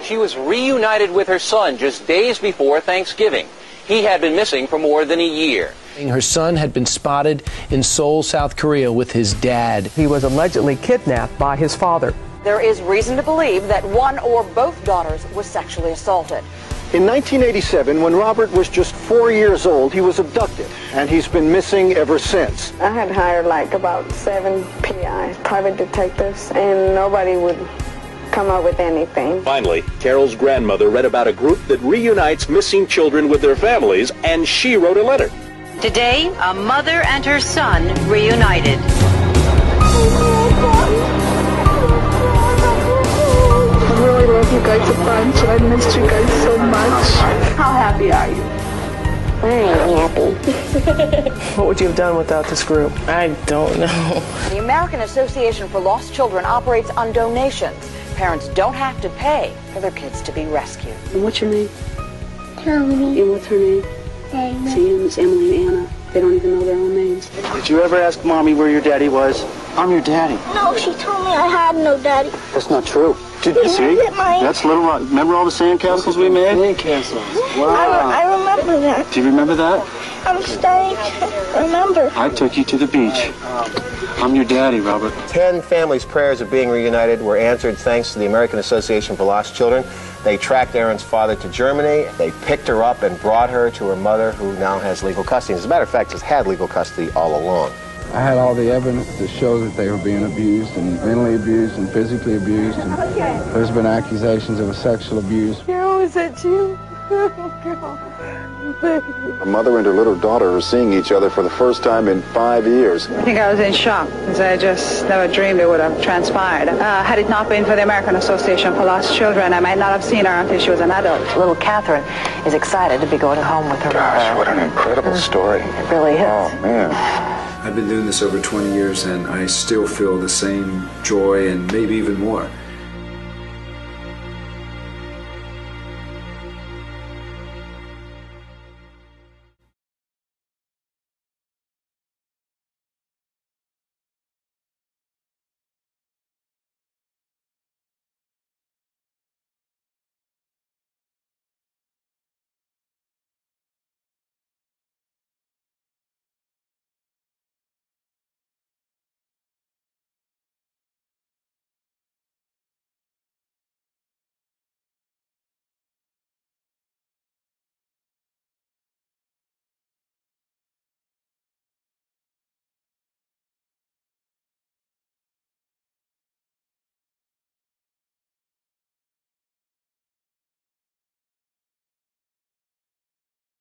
She was reunited with her son just days before Thanksgiving. He had been missing for more than a year. Her son had been spotted in Seoul, South Korea with his dad. He was allegedly kidnapped by his father. There is reason to believe that one or both daughters was sexually assaulted. In 1987, when Robert was just 4 years old, he was abducted, and he's been missing ever since. I had hired like about 7 PIs, private detectives, and nobody would come up with anything. Finally, Carol's grandmother read about a group that reunites missing children with their families, and she wrote a letter. Today, a mother and her son reunited. I really love you guys a bunch, and I missed you guys so much. How happy are you? Very happy. What would you have done without this group? I don't know. The American Association for Lost Children operates on donations. Parents don't have to pay for their kids to be rescued. And what's your name? Tony. And what's her name? Dana. Sam, it's Emily and Anna. They don't even know their own names. Did you ever ask Mommy where your daddy was? I'm your daddy. No, she told me I had no daddy. That's not true. Did you see? That's Little Rock. Remember all the sandcastles we made? Sandcastles. Wow. I remember that. Do you remember that? I'm starting to remember. I took you to the beach. I'm your daddy, Robert. 10 families' prayers of being reunited were answered thanks to the American Association for Lost Children. They tracked Erin's father to Germany. They picked her up and brought her to her mother, who now has legal custody. As a matter of fact, has had legal custody all along. I had all the evidence to show that they were being abused and mentally abused and physically abused. And there's been accusations of sexual abuse. Carol, is that you? A mother and her little daughter are seeing each other for the first time in 5 years. I think I was in shock, because I just never dreamed it would have transpired. Had it not been for the American Association for Lost Children, I might not have seen her until she was an adult. Little Catherine is excited to be going home with her mother. Gosh, what an incredible story. It really is. Oh, man. I've been doing this over 20 years, and I still feel the same joy and maybe even more.